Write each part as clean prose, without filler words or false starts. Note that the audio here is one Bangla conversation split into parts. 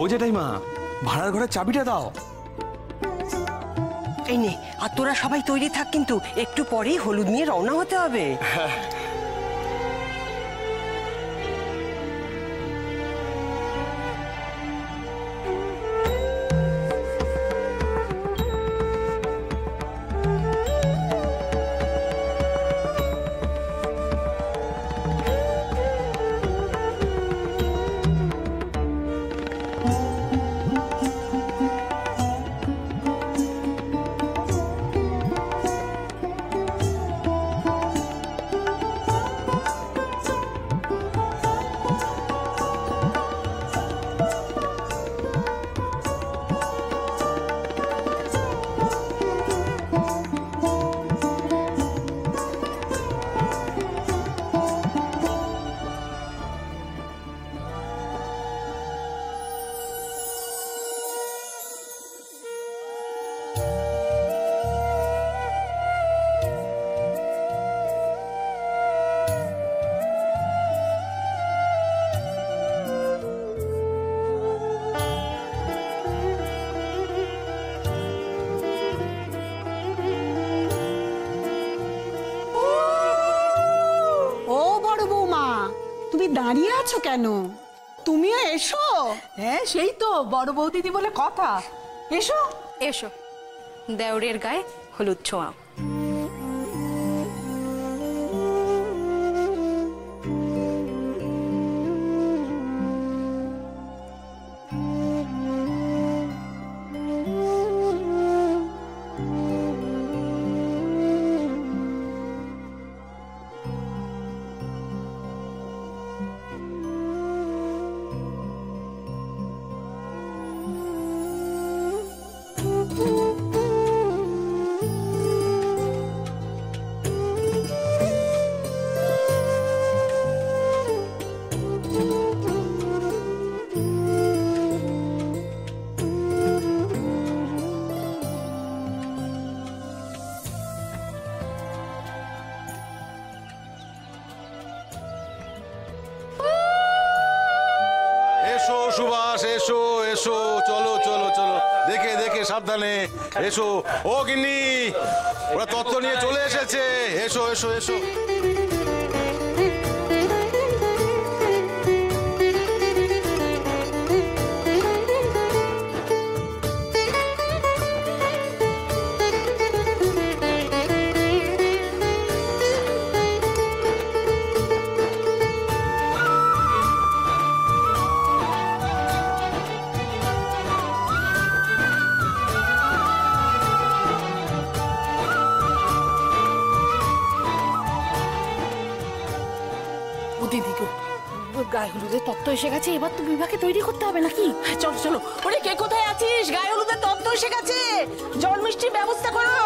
ও জেঠাইমা, ভাড়ার ঘরের চাবিটা দাও। এই নে, আর তোরা সবাই তৈরি থাক, কিন্তু একটু পরেই হলুদ নিয়ে রওনা হতে হবে। দাঁড়িয়ে আছো কেন? তুমিও এসো। হ্যাঁ, সেই তো বড় বৌদিদি বলে কথা। এসো এসো, দেওরের গায়ে হলুদ ছোঁয়াও। সুভাষ, এসো এসো, চলো চলো চলো, দেখে দেখে সাবধানে এসো। ও গিন্নি, ওরা তত্ত্ব নিয়ে চলে এসেছে, এসো এসো এসো। গায়ে হলুদের তত্ত্ব এসে গেছে, এবার তো বিভাকে তৈরি করতে হবে নাকি? চলো চলো, ওরে কে কোথায় আছিস? গায়ে হলুদের তত্ত্ব এসে গেছে, জল মিষ্টির ব্যবস্থা করো।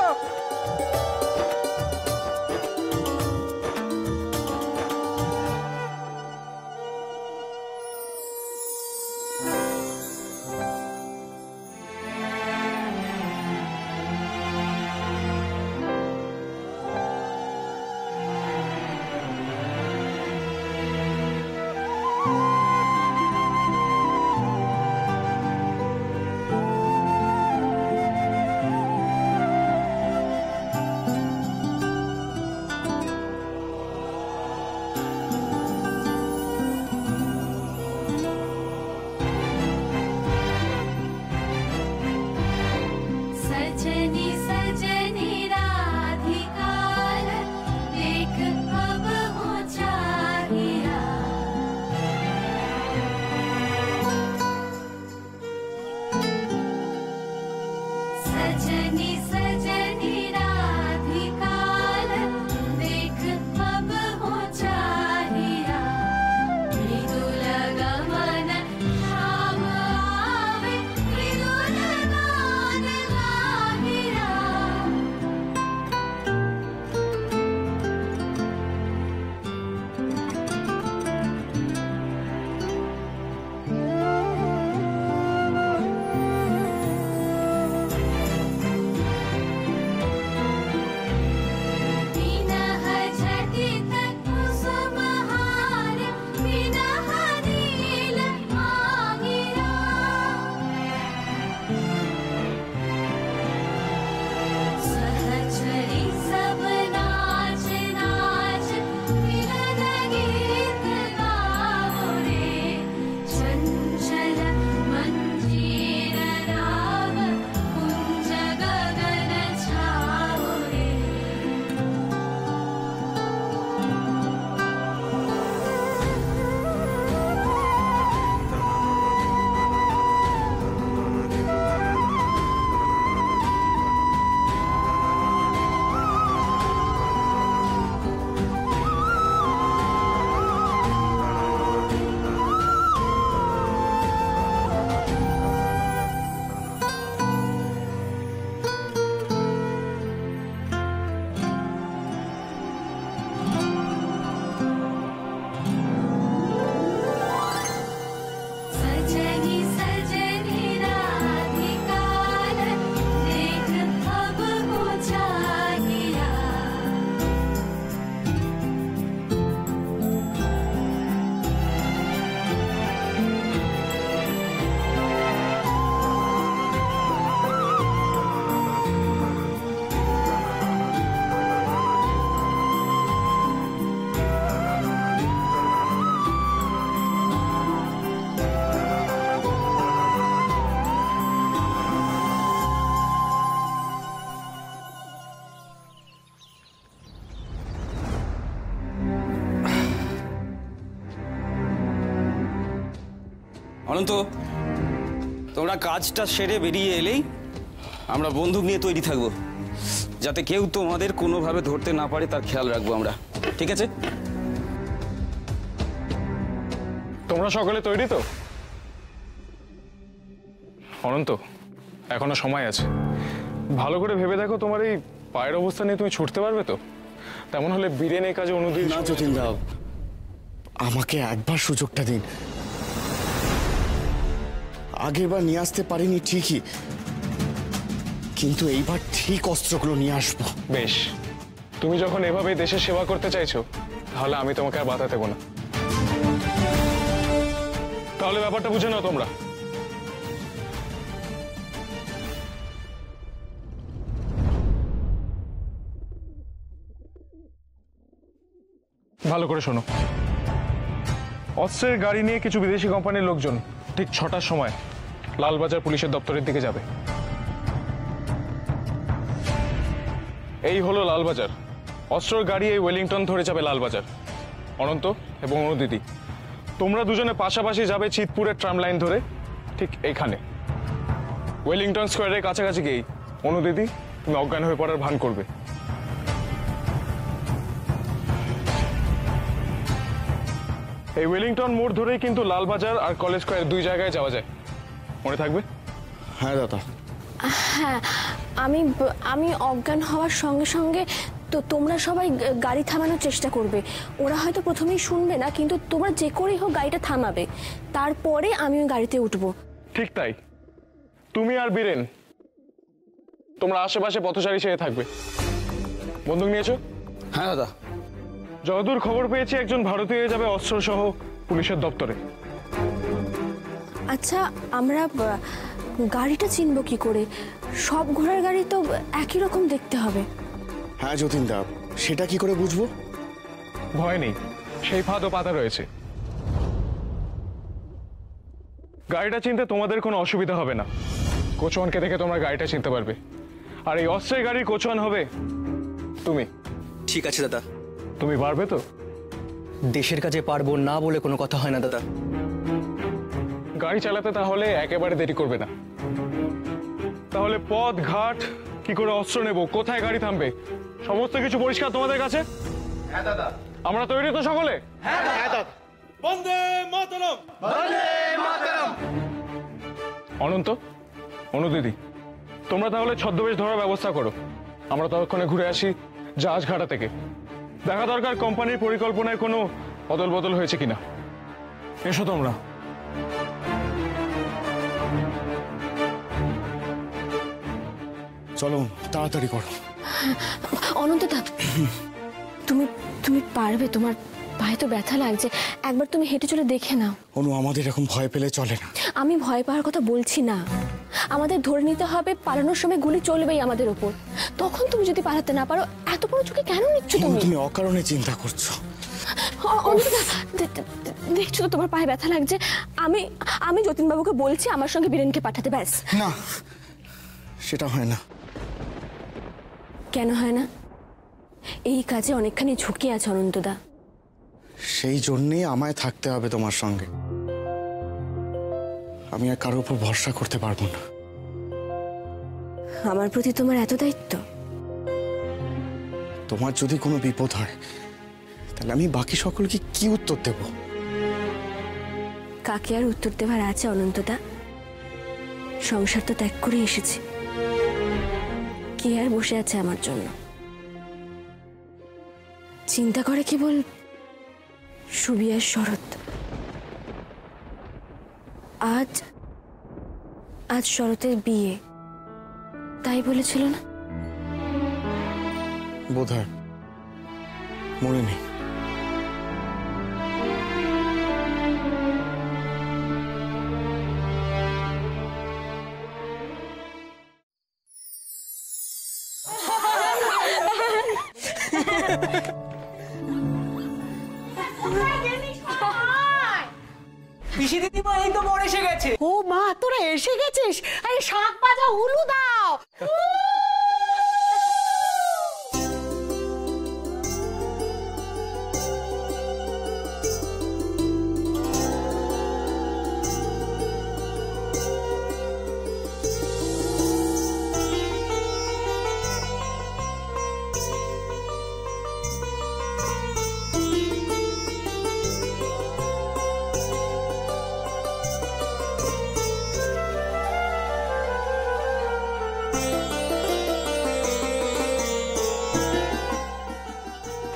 অনন্ত, তোমরা কাজটা সেরে বেরিয়ে এলেই আমরা বন্দুক নিয়ে তৈরি থাকবো, যাতে কেউ তোমাদের কোনোভাবে ধরতে না পারে তার খেয়াল রাখবো আমরা, ঠিক আছে? তোমরা সকলে তৈরি তো? অনন্ত, এখনো সময় আছে। ভালো করে ভেবে দেখো, তোমার এই পায়ের অবস্থা নিয়ে তুমি ছুটতে পারবে তো? তেমন হলে বীরেন এই কাজে অনুদিন। না যতীন দা, আমাকে একবার সুযোগটা দিন। আগেরবার নিয়ে আসতে পারিনি ঠিকই, কিন্তু এইবার ঠিক অস্ত্রগুলো নিয়ে আসবো। বেশ, তুমি যখন এভাবে দেশের সেবা করতে চাইছো, তাহলে আমি তোমাকে আর বাধা দেবো না। তাহলে ব্যাপারটা বুঝে নাও তোমরা। ভালো করে শোনো, অস্ত্রের গাড়ি নিয়ে কিছু বিদেশি কোম্পানির লোকজন ঠিক 6টার সময় লালবাজার পুলিশের দপ্তরের দিকে যাবে। এই হলো লালবাজার। অস্ত্রের গাড়ি এই ওয়েলিংটন ধরে যাবে লালবাজার। অনন্ত এবং অনুদিদি, তোমরা দুজনে পাশাপাশি যাবে চিতপুরের ট্রাম লাইন ধরে ঠিক এইখানে। ওয়েলিংটন স্কোয়ারের কাছাকাছি গিয়েই অনুদিদি তুমি অজ্ঞান হয়ে পড়ার ভান করবে। এই ওয়েলিংটন মোড় ধরেই কিন্তু লালবাজার আর কলেজ স্কোয়ার দুই জায়গায় যাওয়া যায়, মনে থাকবে? হ্যাঁ দাদা। হ্যাঁ, আমি অজ্ঞান হওয়ার সঙ্গে সঙ্গে তো তোমরা সবাই গাড়ি থামানোর চেষ্টা করবে। ওরা হয়তো প্রথমেই শুনবে না, কিন্তু তোমরা যে করেই হোক গাড়িটা থামাবে, তারপরে আমি ওই গাড়িতে উঠবো। ঠিক তাই। তুমি আর বীরেন তোমরা আশেপাশে পথচারী সেরে থাকবে। বন্দুক নিয়েছো? হ্যাঁ দাদা। যতদূর খবর পেয়েছি, একজন ভারতীয় যাবে অস্ত্র সহ পুলিশের দপ্তরে। আচ্ছা, আমরা গাড়িটা চিনব কি করে? সব ঘোড়ার গাড়ি তো একই রকম দেখতে হবে। হ্যাঁ যতীন দা, সেটা কি করে বুঝবো? ভয় নেই, সেই ফাঁদও পাতা রয়েছে। গাড়িটা চিনতে তোমাদের কোনো অসুবিধা হবে না। কোচওয়ানকে দেখে তোমরা গাড়িটা চিনতে পারবে, আর এই অস্ত্রের গাড়ির কোচওয়ান হবে তুমি। ঠিক আছে দাদা। তুমি পারবে তো? দেশের কাজে পারবো না বলে কোনো কথা হয় না দাদা। গাড়ি চালাতে তাহলে একেবারে দেরি করবে না। তাহলে পথ ঘাট কি করে অস্ত্র নেব, কোথায় গাড়ি থামবে, সমস্ত কিছু পরিষ্কার তোমাদের কাছে? হ্যাঁ দাদা। আমরা তৈরি তো সকলে? হ্যাঁ দাদা। বন্দে মাতরম, বন্দে মাতরম। অনন্ত, অনুদিদি, তোমরা তাহলে ছদ্মবেশ ধরার ব্যবস্থা করো। আমরা ততক্ষণে ঘুরে আসি জাহাজ ঘাটা থেকে। দেখা দরকার কোম্পানির পরিকল্পনায় কোনো অদল বদল হয়েছে কিনা। এসো তোমরা। চলো তাড়াতাড়ি করো। অনন্তদা, তুমি পারবে? তোমার পায়ে তো ব্যথা লাগছে, একবার তুমি হেঁটে চলে দেখে নাও। অনু, আমাদের এরকম ভয় পেলে চলে না। আমি ভয় পাওয়ার কথা বলছি না, আমাদের ধরে নিতে হবে পালানোর সময় গুলি চলবেই আমাদের ওপর। তখন তুমি যদি পালাতে না পারো, এত বড় চোখে কেন নিচ্ছ তুমি? তুমি অকারণে চিন্তা করছো। অনন্তদা, দেখছো তো তোমার পায়ে ব্যথা লাগছে। আমি যতীনবাবুকে বলছি আমার সঙ্গে বীরেনকে পাঠাতে, ব্যাস। না, সেটা হয় না। কেন হয় না? এই কাজে অনেকখানি ঝুঁকি আছে অনন্তদা। সেই জন্যেই আমায় থাকতে হবে তোমার সঙ্গে। আমি আর কারোর উপর ভরসা করতে পারবো না। আমার প্রতি তোমার এত দায়িত্ব? তোমার যদি কোনো বিপদ হয়, তাহলে আমি বাকি সকলকে কি উত্তর দেব? কাকে আর উত্তর দেওয়ার আছে অনন্তদা? সংসার তো ত্যাগ করে এসেছি, কে আর বসে আছে আমার জন্য? চিন্তা করে কেবল সুবিয়ার শরৎ। আজ শরতের বিয়ে, তাই বলেছিল না? বোধহয়, মনে নেই। পিসি দিদিমা এই তো বর এসে গেছে। ও মা, তোরা এসে গেছিস? আরে শাক ভাজা উলু দাও।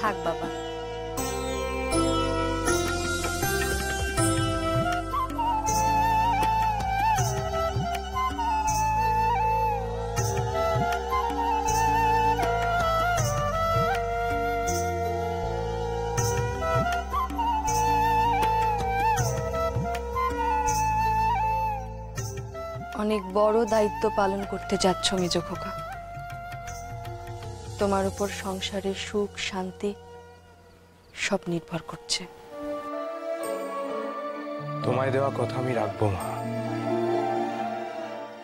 থাক বাবা। অনেক বড় দায়িত্ব পালন করতে যাচ্ছ মেজ খোকা। তোমার উপর সংসারের সুখ শান্তি সব নির্ভর করছে। তোমায় দেওয়া কথা আমি রাখবো মা,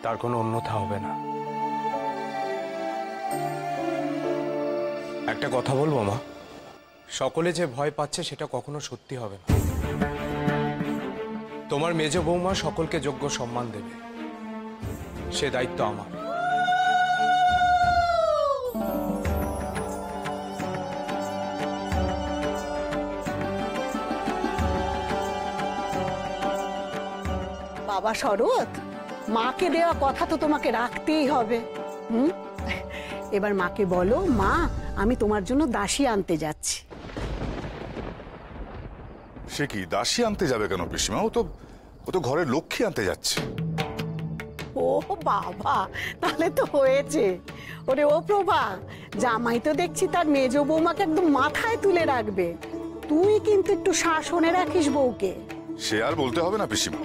তার কোনো অন্যথা হবে না। একটা কথা বলবো মা, সকলে যে ভয় পাচ্ছে সেটা কখনো সত্যি হবে না। তোমার মেজ বৌমা সকলকে যোগ্য সম্মান দেবে, সে দায়িত্ব আমার। বাবা শরৎ, মাকে দেওয়া কথা তো তোমাকে রাখতেই হবে। এবার মাকে বলো, মা আমি তোমার জন্য দাসী আনতে যাচ্ছি। সে কি দাসী আনতে যাবে কেন পিসিমা? ও তো ঘরের লক্ষ্মী আনতে যাচ্ছে। ও বাবা, তাহলে তো হয়েছে। ওরে ও প্রভা, জামাই তো দেখছি তার মেজ বৌমাকে একদম মাথায় তুলে রাখবে। তুই কিন্তু একটু শাসনে রাখিস বউকে। সে আর বলতে হবে না পিসিমা।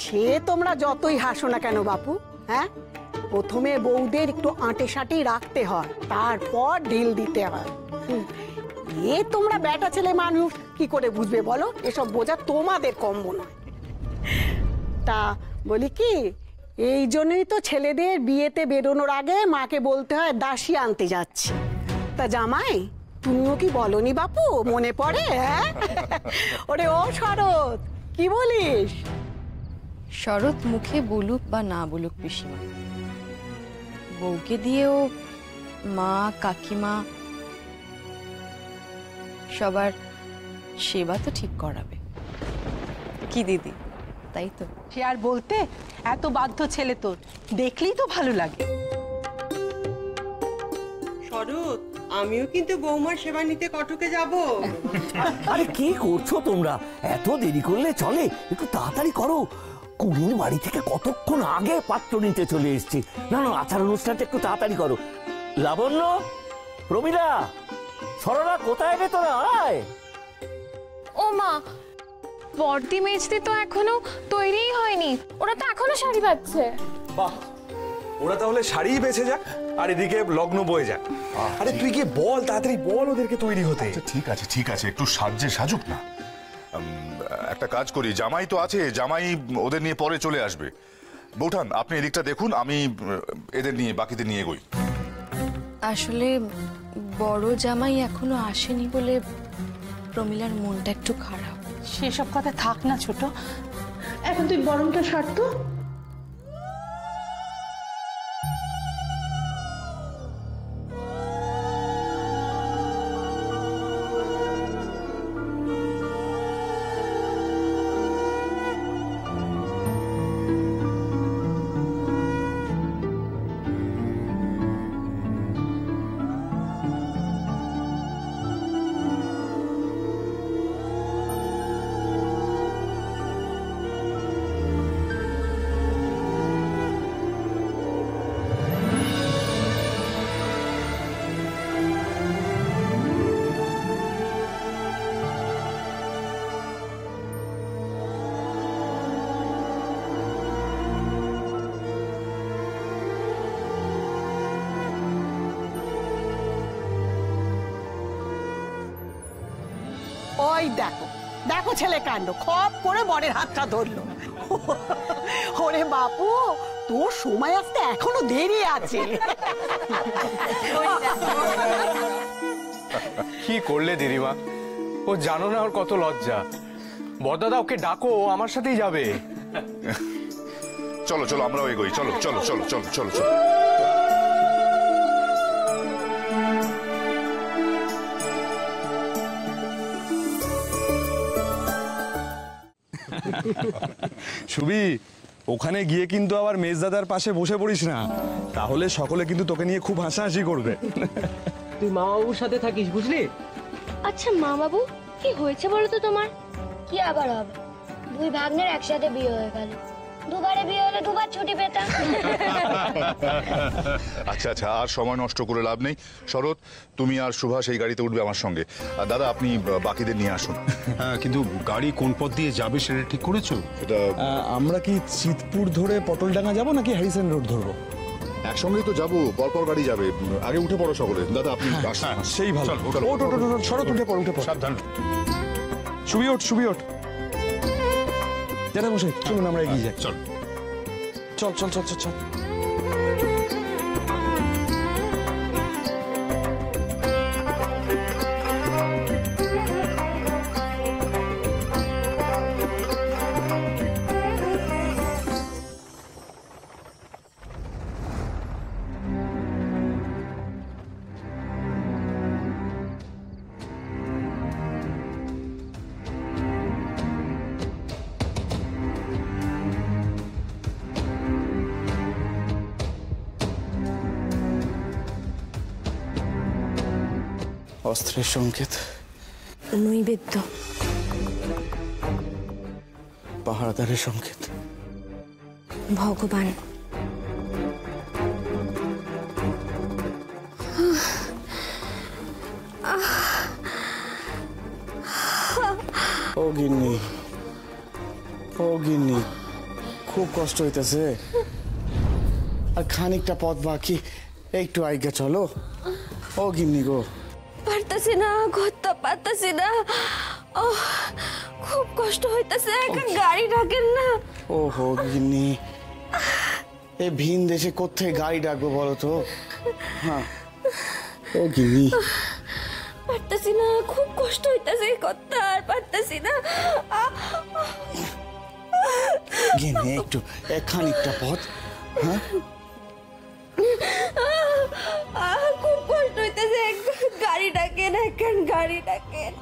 সে তোমরা যতই হাসো না কেন বাপু, হ্যাঁ, প্রথমে বউদের একটু আঁটে সাঁটেই রাখতে হয়, তারপর ঢিল দিতে হয়। এ তোমরা বেটা ছেলে মানুষ কি করে বুঝবে বলো? এসব বোঝা তোমাদের কম মনে হয়। তা বলি কি, এই জন্যই তো ছেলেদের বিয়েতে বেরোনোর আগে মাকে বলতে হয় দাসী আনতে যাচ্ছি। তা জামাই, তুমিও কি বলনি বাপু? মনে পড়ে? হ্যাঁ ওরে ও শরৎ, কি বলিস? শরৎ মুখে বলুক বা না বলুক পিসিমা, বউকে দিয়েও মা কাকিমা সবার সেবা তো ঠিক করাবে কি দিদি, তাই তো? সে আর বলতে, এত বাধ্য ছেলে তোর, দেখলেই তো ভালো লাগে। শরৎ, আমিও কিন্তু বৌমার সেবা নিতে কটকে যাব। আরে কি করছো তোমরা? এত দেরি করলে চলে? একটু তাড়াতাড়ি করো। কুড়ির বাড়ি থেকে কতক্ষণ আগে পাত্র নিতে চলে এসেছি। না না, আচার অনুষ্ঠানটা একটু তাড়াতাড়ি করো। লাবণ্য, প্রমীলা, সরলা, কোথায় রে তোরা? আয়। ও মা, বর্দি মেজদি তো এখনো তৈরিই হয়নি, ওরা তো এখনো শাড়ি বাঁধছে। বাহ, ওরা তাহলে শাড়িই বেঁচে যাক আর এদিকে লগ্ন বয়ে যাক। আরে তুই গিয়ে বল, তাড়াতাড়ি বল ওদেরকে তৈরি হতে। ঠিক আছে, একটু সাজে সাজুক না। একটা কাজ করি, জামাই তো আছে, জামাই ওদের নিয়ে পরে চলে আসবে। বৌঠান, আপনি এদিকটা দেখুন, আমি এদের নিয়ে বাকিদের নিয়ে এগোই। আসলে বড় জামাই এখনো আসেনি বলে প্রমিলার মনটা একটু খারাপ। সেসব কথা থাক না ছোট, এখন তুই বরণটা সার তো। ওই দেখো দেখো ছেলে কাণ্ড, খপ করে বরের হাতটা ধরলো। ওরে বাপু, তোর সময় আসতে এখনো দেরি আছে। কি করলে দিদিমা? ও জানো না ওর কত লজ্জা। বড়দাদা, ওকে ডাকো, আমার সাথেই যাবে। চলো চলো, আমরাও এগোই। চলো চলো চলো চলো চলো চলো। সুবি, ওখানে গিয়ে কিন্তু আবার মেজদাদার পাশে বসে পড়িস না, তাহলে সকলে কিন্তু তোকে নিয়ে খুব হাসাহাসি করবে। তুই মা বাবুর সাথে থাকিস, বুঝলি? আচ্ছা মা বাবু, কি হয়েছে বলো তো তোমার? কি আবার হবে? দুই ভাগ্নের একসাথে বিয়ে হয়ে গেল। দুবারে বিয়ে হলে দুবার ছুটি পেতাম। আচ্ছা আচ্ছা, আর সময় নষ্ট করে লাভ নেই। শরৎ, তুমি আর সুভাষ এই গাড়িতে উঠবে আমার সঙ্গে। আর দাদা, আপনি বাকিদের নিয়ে আসুন। হ্যাঁ, কিন্তু গাড়ি কোন পথ দিয়ে যাবে সেটা ঠিক করেছো? সেটা আমরা কি চিতপুর ধরে পটলডাঙ্গা যাব নাকি হ্যারিসন রোড ধরবো? একসঙ্গেই তো যাবো, পরপর গাড়ি যাবে। আগে উঠে পড়ো সকলে। দাদা, আপনি আসুন। সেই ভালো। ওঠ ওঠ ওঠ, শরৎ উঠে পড়, উঠে পড়। সাবধান। সুবি ওঠ, সুবি ওঠ। জ্যাঠামশাই চলুন আমরা এগিয়ে যাই। চল চল চল চল চল চল। অস্ত্রের সংকেত, নৈবেদ্য, পাহারাদারের সংকেত, ভগবান। ও গিন্নি, ও গিন্নি, খুব কষ্ট হইতেছে। আর খানিকটা পথ বাকি, একটু আইগা চলো। ও গিন্নি গো, পারতাছি না, করতে পারতাছি না। ও খুব কষ্ট হইতাছে, একটা গাড়ি ডাকেন না। ও হো গিন্নি, এই ভিন দেশে কোথায় গাড়ি ডাকবো বলো তো? হ্যাঁ, ও গিন্নি, পারতাছি না, খুব কষ্ট হইতাছে, করতে আর পারতাছি না। গিন্নি একটু খানিকটা পথ। হ্যাঁ, খুব কষ্ট হইতেছে, গাড়ি ডাকেন, গাড়ি ডাকেন।